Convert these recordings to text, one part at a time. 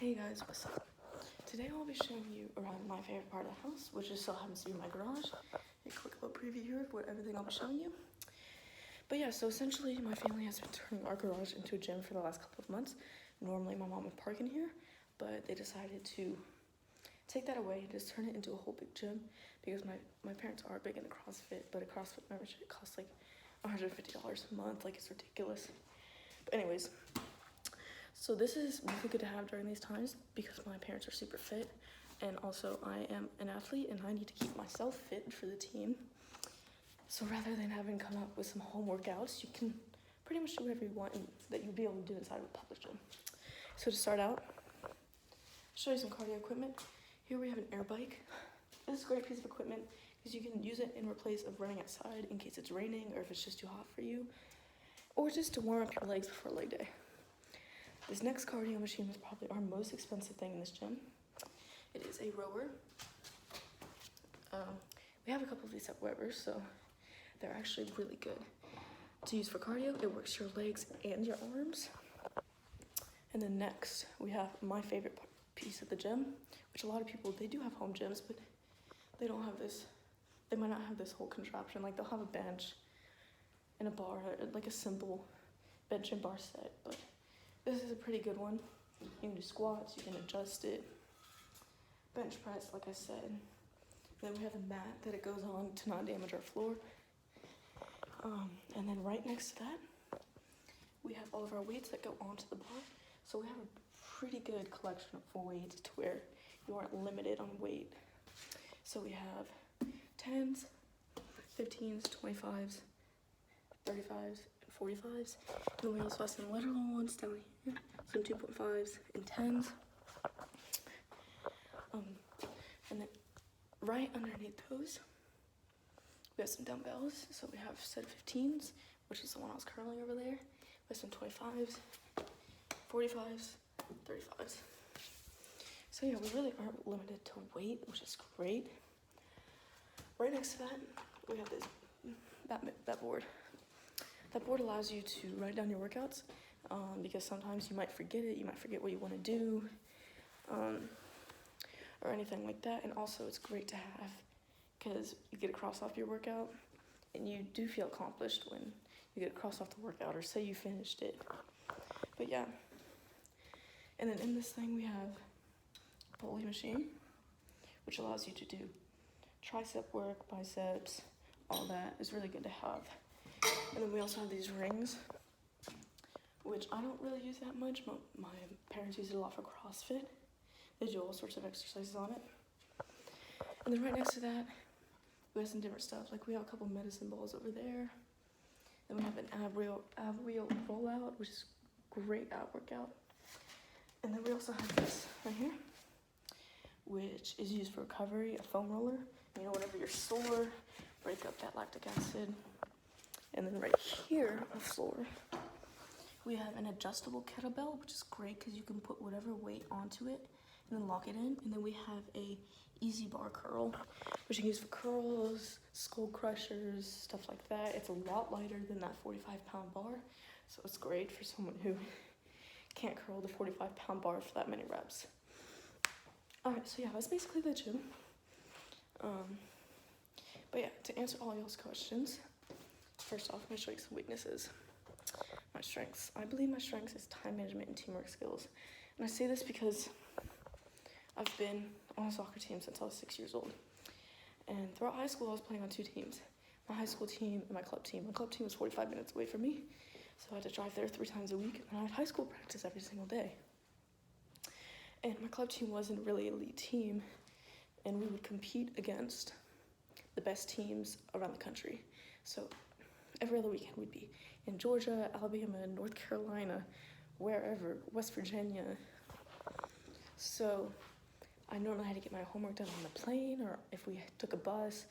Hey guys, what's up? Today I'll be showing you around my favorite part of the house, which just so happens to be my garage. A quick little preview here of what everything I'll be showing you. But yeah, so essentially my family has been turning our garage into a gym for the last couple of months. Normally my mom would park in here, but they decided to take that away and just turn it into a whole big gym because my parents are big into CrossFit, but a CrossFit membership costs like $150 a month, like it's ridiculous. But anyways, so this is really good to have during these times because my parents are super fit, and also I am an athlete and I need to keep myself fit for the team. So rather than having come up with some home workouts, you can pretty much do whatever you want that you'll be able to do inside of a public gym. So to start out, show you some cardio equipment. Here we have an air bike. This is a great piece of equipment because you can use it in place of running outside in case it's raining or if it's just too hot for you, or just to warm up your legs before leg day. This next cardio machine was probably our most expensive thing in this gym. It is a rower. We have a couple of these at Weber, so they're actually really good to use for cardio. It works your legs and your arms. And then next, we have my favorite piece of the gym, which a lot of people, they do have home gyms, but they don't have this, they might not have this whole contraption. Like they'll have a bench and a bar, like a simple bench and bar set, but this is a pretty good one. You can do squats, you can adjust it, bench press, like I said. Then we have a mat that it goes on to not damage our floor. And then right next to that, we have all of our weights that go onto the bar. So we have a pretty good collection of weights to where you aren't limited on weight. So we have 10s, 15s, 25s, 35s, 45s, and we also have some literal ones down here, some 2.5s and 10s. And then right underneath those, we have some dumbbells. So we have a set of 15s, which is the one I was curling over there. We have some 25s, 45s, 35s. So yeah, we really aren't limited to weight, which is great. Right next to that, we have that board. That board allows you to write down your workouts because sometimes you might forget it, you might forget what you want to do, or anything like that. And also it's great to have because you get to cross off your workout and you do feel accomplished when you get to cross off the workout or say you finished it. But yeah. And then in this thing we have a pulley machine, which allows you to do tricep work, biceps, all that is really good to have. And then we also have these rings, which I don't really use that much. My parents use it a lot for CrossFit. They do all sorts of exercises on it. And then right next to that, we have some different stuff. Like we have a couple medicine balls over there. Then we have an ab wheel rollout, which is great ab workout. And then we also have this right here, which is used for recovery, a foam roller. You know, whenever you're sore, break up that lactic acid. And then right here on the floor, we have an adjustable kettlebell, which is great because you can put whatever weight onto it and then lock it in. And then we have a easy bar curl, which you can use for curls, skull crushers, stuff like that. It's a lot lighter than that 45-pound bar, so it's great for someone who can't curl the 45-pound bar for that many reps. All right, so yeah, that's basically the gym. But yeah, to answer all y'all's questions, first off, I'm gonna show you some weaknesses. My strengths. I believe my strengths is time management and teamwork skills. And I say this because I've been on a soccer team since I was 6 years old. And throughout high school, I was playing on two teams. My high school team and my club team. My club team was 45 minutes away from me, so I had to drive there 3 times a week. And I had high school practice every single day. And my club team wasn't really an elite team, and we would compete against the best teams around the country. So every other weekend we'd be in Georgia, Alabama, North Carolina, wherever, West Virginia. So I normally had to get my homework done on the plane, or if we took a bus,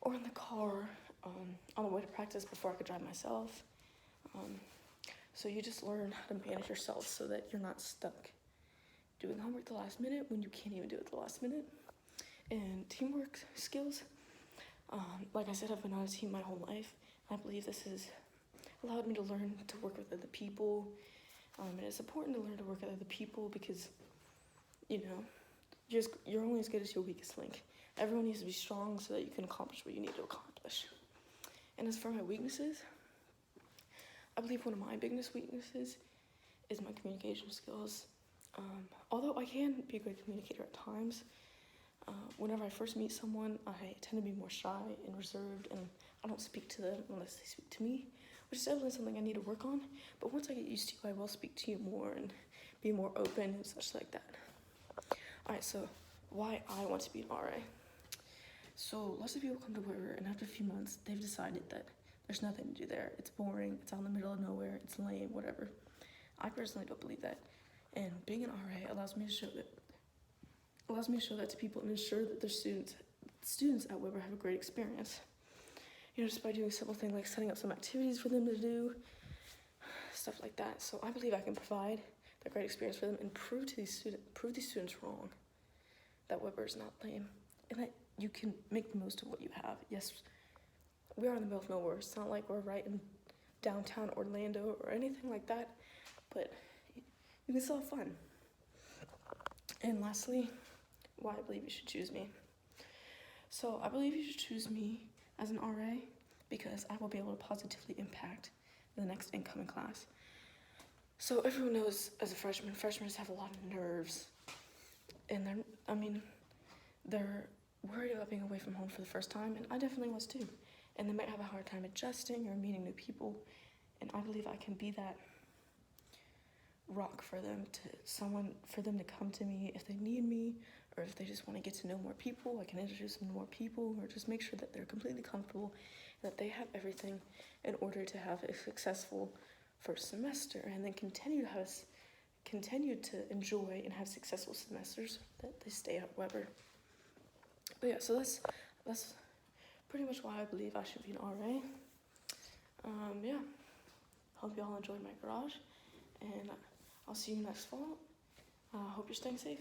or in the car on the way to practice before I could drive myself. So you just learn how to manage yourself so that you're not stuck doing homework the last minute when you can't even do it the last minute. And teamwork skills, like I said, I've been on a team my whole life. I believe this has allowed me to learn to work with other people, And it's important to learn to work with other people because, you know, you're only as good as your weakest link. Everyone needs to be strong so that you can accomplish what you need to accomplish. And as for my weaknesses, I believe one of my biggest weaknesses is my communication skills. Although I can be a good communicator at times, whenever I first meet someone, I tend to be more shy and reserved, and I don't speak to them unless they speak to me, which is definitely something I need to work on. But once I get used to you, I will speak to you more and be more open and such like that. Alright, so why I want to be an RA. So lots of people come to Weber, and after a few months, they've decided that there's nothing to do there. It's boring, it's out in the middle of nowhere, it's lame, whatever. I personally don't believe that. And being an RA allows me to show that to people and ensure that their students at Weber have a great experience. You know, just by doing simple things like setting up some activities for them to do, stuff like that. So I believe I can provide that great experience for them and prove these students wrong, that Weber is not lame, and that you can make the most of what you have. Yes, we are in the middle of nowhere. It's not like we're right in downtown Orlando or anything like that, but you can still have fun. And lastly, why I believe you should choose me. So I believe you should choose me as an RA because I will be able to positively impact the next incoming class. So everyone knows as a freshman, freshmen have a lot of nerves, and they're worried about being away from home for the first time, and I definitely was too. And they might have a hard time adjusting or meeting new people, and I believe I can be that rock for them to come to me if they need me, or if they just want to get to know more people. I can introduce them to more people, or just make sure that they're completely comfortable, that they have everything in order to have a successful first semester, and then continue to enjoy and have successful semesters that they stay at Weber. But yeah, so that's pretty much why I believe I should be an RA. Yeah, hope you all enjoyed my garage, and I'll see you next fall. Hope you're staying safe.